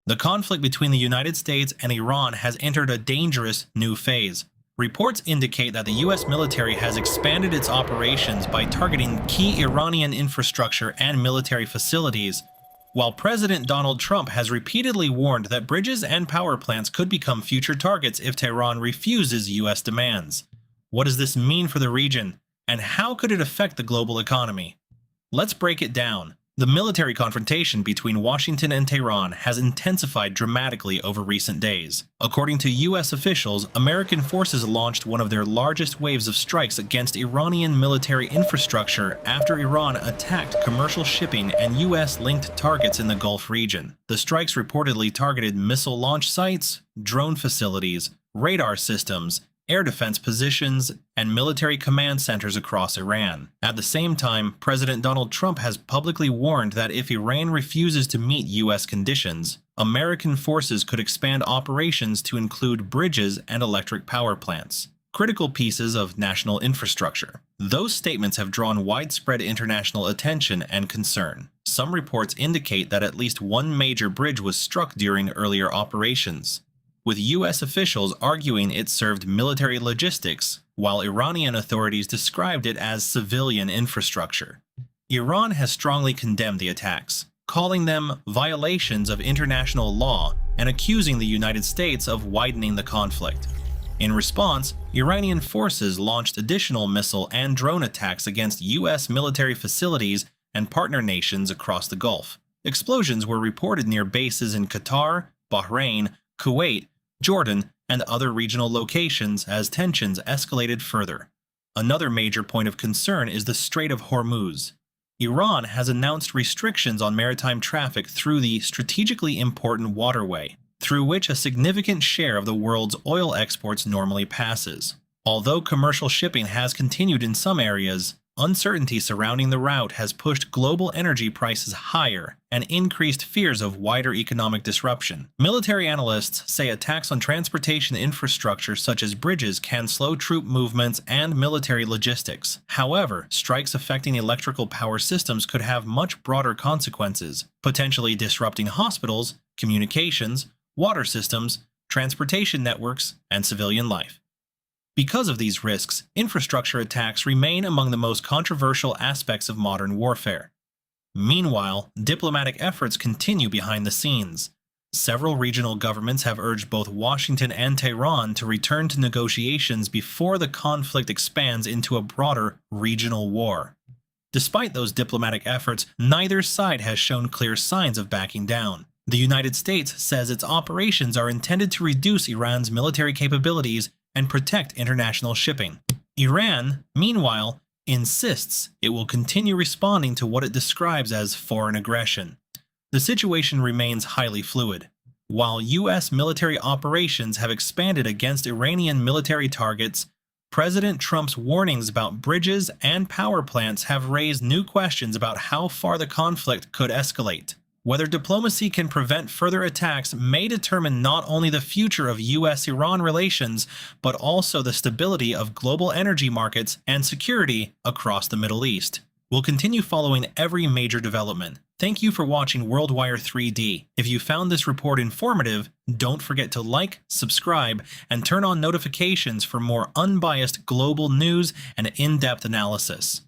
The conflict between the United States and Iran has entered a dangerous new phase. Reports indicate that the U.S. military has expanded its operations by targeting key Iranian infrastructure and military facilities, while President Donald Trump has repeatedly warned that bridges and power plants could become future targets if Tehran refuses U.S. demands. What does this mean for the region, and how could it affect the global economy? Let's break it down. The military confrontation between Washington and Tehran has intensified dramatically over recent days. According to U.S. officials, American forces launched one of their largest waves of strikes against Iranian military infrastructure after Iran attacked commercial shipping and U.S.-linked targets in the Gulf region. The strikes reportedly targeted missile launch sites, drone facilities, radar systems, air defense positions, and military command centers across Iran. At the same time, President Donald Trump has publicly warned that if Iran refuses to meet U.S. conditions, American forces could expand operations to include bridges and electric power plants, critical pieces of national infrastructure. Those statements have drawn widespread international attention and concern. Some reports indicate that at least one major bridge was struck during earlier operations, with U.S. officials arguing it served military logistics, while Iranian authorities described it as civilian infrastructure. Iran has strongly condemned the attacks, calling them violations of international law and accusing the United States of widening the conflict. In response, Iranian forces launched additional missile and drone attacks against U.S. military facilities and partner nations across the Gulf. Explosions were reported near bases in Qatar, Bahrain, Kuwait, Jordan, and other regional locations as tensions escalated further. Another major point of concern is the Strait of Hormuz. Iran has announced restrictions on maritime traffic through the strategically important waterway, through which a significant share of the world's oil exports normally passes. Although commercial shipping has continued in some areas, uncertainty surrounding the route has pushed global energy prices higher and increased fears of wider economic disruption. Military analysts say attacks on transportation infrastructure such as bridges can slow troop movements and military logistics. However, strikes affecting electrical power systems could have much broader consequences, potentially disrupting hospitals, communications, water systems, transportation networks, and civilian life. Because of these risks, infrastructure attacks remain among the most controversial aspects of modern warfare. Meanwhile, diplomatic efforts continue behind the scenes. Several regional governments have urged both Washington and Tehran to return to negotiations before the conflict expands into a broader regional war. Despite those diplomatic efforts, neither side has shown clear signs of backing down. The United States says its operations are intended to reduce Iran's military capabilities and protect international shipping. Iran, meanwhile, insists it will continue responding to what it describes as foreign aggression. The situation remains highly fluid. While U.S. military operations have expanded against Iranian military targets, President Trump's warnings about bridges and power plants have raised new questions about how far the conflict could escalate. Whether diplomacy can prevent further attacks may determine not only the future of U.S.-Iran relations, but also the stability of global energy markets and security across the Middle East. We'll continue following every major development. Thank you for watching WorldWire 3D. If you found this report informative, don't forget to like, subscribe, and turn on notifications for more unbiased global news and in-depth analysis.